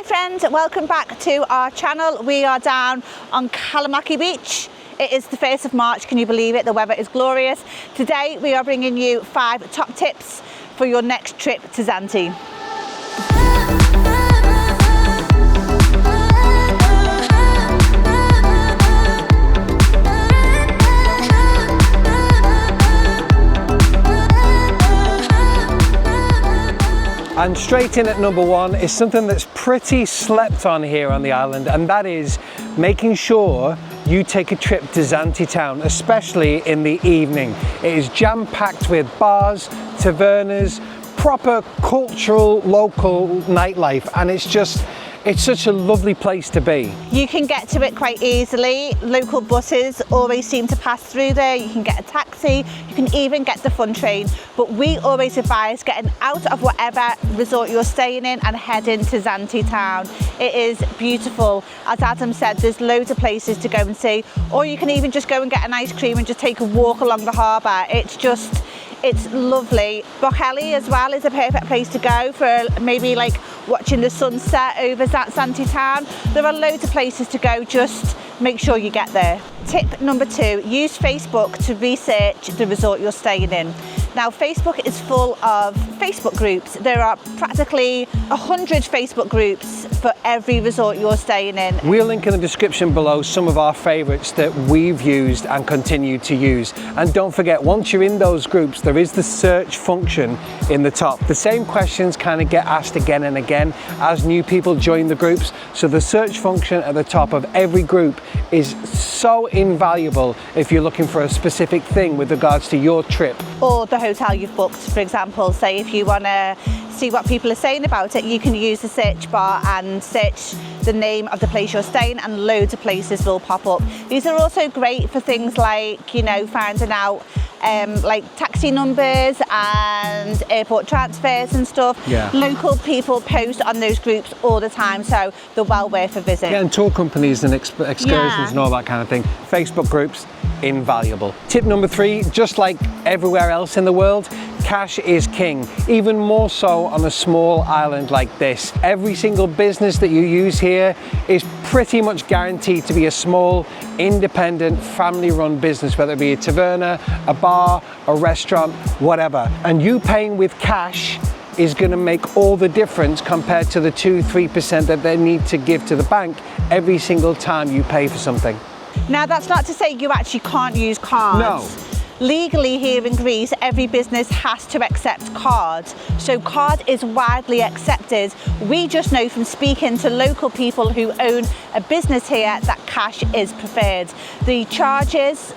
Hi friends, welcome back to our channel. We are down on 𝐥𝐤𝐤𝐞 beach. It is the 1st of March, can you believe it? The weather is glorious. Today we are bringing you 5 top tips for your next trip to Zante. And straight in at number 1 is something that's pretty slept on here on the island, and that is making sure you take a trip to Zante town, especially in the evening. It is jam-packed with bars, tavernas, proper cultural local nightlife, and it's such a lovely place to be. You can get to it quite easily. Local buses always seem to pass through there. You can get a taxi, you can even get the fun train. But we always advise getting out of whatever resort you're staying in and heading to Zante town. It is beautiful. As Adam said, there's loads of places to go and see. Or you can even just go and get an ice cream and just take a walk along the harbour. It's lovely. 𝐥𝐤𝐤𝐤 as well is a perfect place to go for maybe like watching the sunset over Zante town. There are loads of places to go, just make sure you get there. Tip number 2, use Facebook to research the resort you're staying in. Now Facebook is full of Facebook groups. There are practically 100 Facebook groups for every resort you're staying in. We'll link in the description below some of our favourites that we've used and continue to use. And don't forget, once you're in those groups, there is the search function in the top. The same questions kind of get asked again and again as new people join the groups. So the search function at the top of every group is so invaluable if you're looking for a specific thing with regards to your trip. Or the hotel you've booked, for example. Say if you want to see what people are saying about it, you can use the search bar and search the name of the place you're staying, and loads of places will pop up. These are also great for things like, you know, finding out like taxi numbers and airport transfers and stuff. Yeah. Local people post on those groups all the time, so they're well worth a visit. Yeah, and tour companies and excursions and all that kind of thing. Facebook groups, invaluable. Tip number 3, just like everywhere else in the world, cash is king, even more so on a small island like this. Every single business that you use here is pretty much guaranteed to be a small, independent, family-run business, whether it be a taverna, a bar, a restaurant, whatever. And you paying with cash is going to make all the difference compared to the 2-3% that they need to give to the bank every single time you pay for something. Now that's not to say you actually can't use cards. No. Legally here in Greece, every business has to accept cards. So card is widely accepted. We just know from speaking to local people who own a business here that cash is preferred. The charges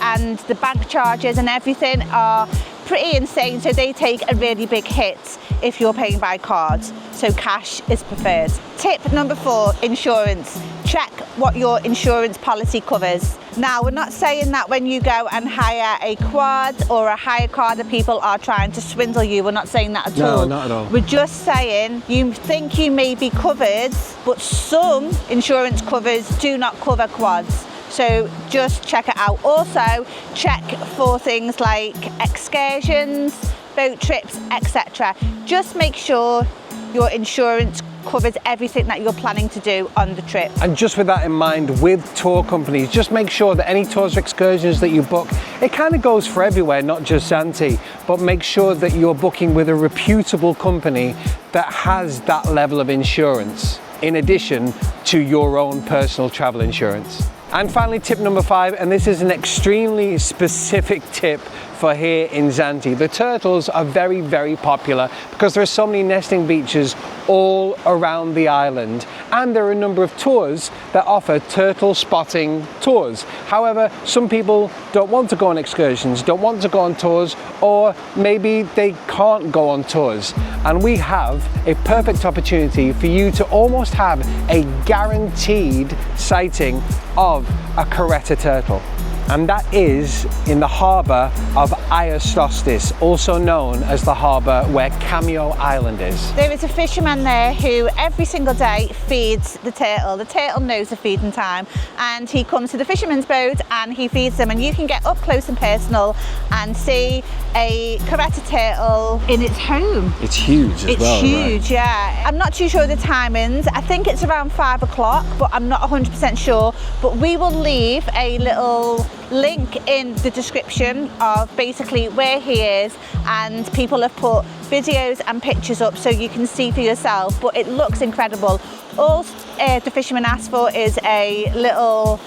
and the bank charges and everything are pretty insane, so they take a really big hit if you're paying by card. So cash is preferred. Tip number 4, insurance. Check what your insurance policy covers. Now, we're not saying that when you go and hire a quad or a hire car that people are trying to swindle you. We're not saying that at all. No, not at all. We're just saying you think you may be covered, but some insurance covers do not cover quads. So just check it out. Also, check for things like excursions, boat trips, etc. Just make sure your insurance covers everything that you're planning to do on the trip. And just with that in mind, with tour companies, just make sure that any tours or excursions that you book, it kind of goes for everywhere, not just Zante, but make sure that you're booking with a reputable company that has that level of insurance, in addition to your own personal travel insurance. And finally, tip number 5, and this is an extremely specific tip for here in Zante. The turtles are very, very popular because there are so many nesting beaches all around the island, and there are a number of tours that offer turtle spotting tours. However, some people don't want to go on excursions, don't want to go on tours, or maybe they can't go on tours. And we have a perfect opportunity for you to almost have a guaranteed sighting of a 𝐵𝐸𝐻 turtle. and that is in the harbour of 𝐥𝐢𝐤𝐤, also known as the harbour where 𝐏𝐼𝐤 Island is. There is a fisherman there who every single day feeds the turtle. The turtle knows the feeding time, and he comes to the fisherman's boat and he feeds them, and you can get up close and personal and see a 𝐭𝐡𝐢𝐤 turtle in its home. It's huge as well. It's huge, yeah. I'm not too sure of the timings. I think it's around 5 o'clock, but I'm not 100% sure. But we will leave a little link in the description of basically where he is, and people have put videos and pictures up so you can see for yourself, but it looks incredible. All the fisherman asks for is a little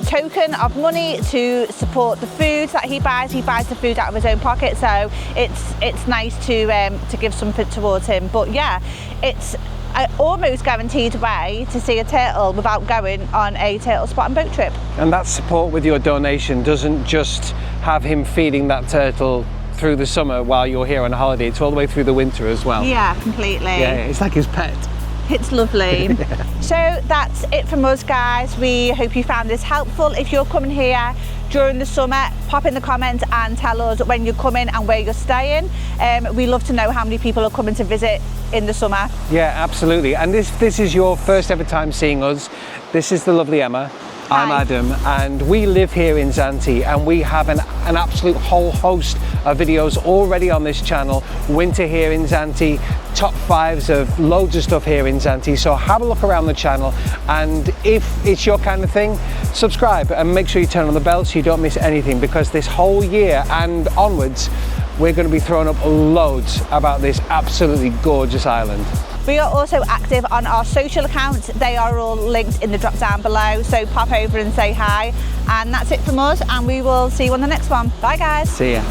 token of money to support the food that he buys. He buys the food out of his own pocket, so it's nice to give something towards him. But yeah, it's an almost guaranteed way to see a turtle without going on a turtle spotting boat trip. And that support with your donation doesn't just have him feeding that turtle through the summer while you're here on a holiday, it's all the way through the winter as well. Yeah, completely. Yeah, it's like his pet. It's lovely. Yeah. So that's it from us, guys. We hope you found this helpful. If you're coming here during the summer, pop in the comments and tell us when you're coming and where you're staying. We love to know how many people are coming to visit in the summer. Yeah, absolutely. And this is your first ever time seeing us. This is the lovely Emma. Hi. I'm Adam, and we live here in Zante, and we have an absolute whole host of videos already on this channel. Winter here in Zante, top 5s of loads of stuff here in Zante. So have a look around the channel, and if it's your kind of thing, subscribe and make sure you turn on the bell so you don't miss anything, because this whole year and onwards we're going to be throwing up loads about this absolutely gorgeous island. We are also active on our social accounts. They are all linked in the drop down below, so pop over and say hi. And that's it from us, and we will see you on the next one. Bye guys. See ya.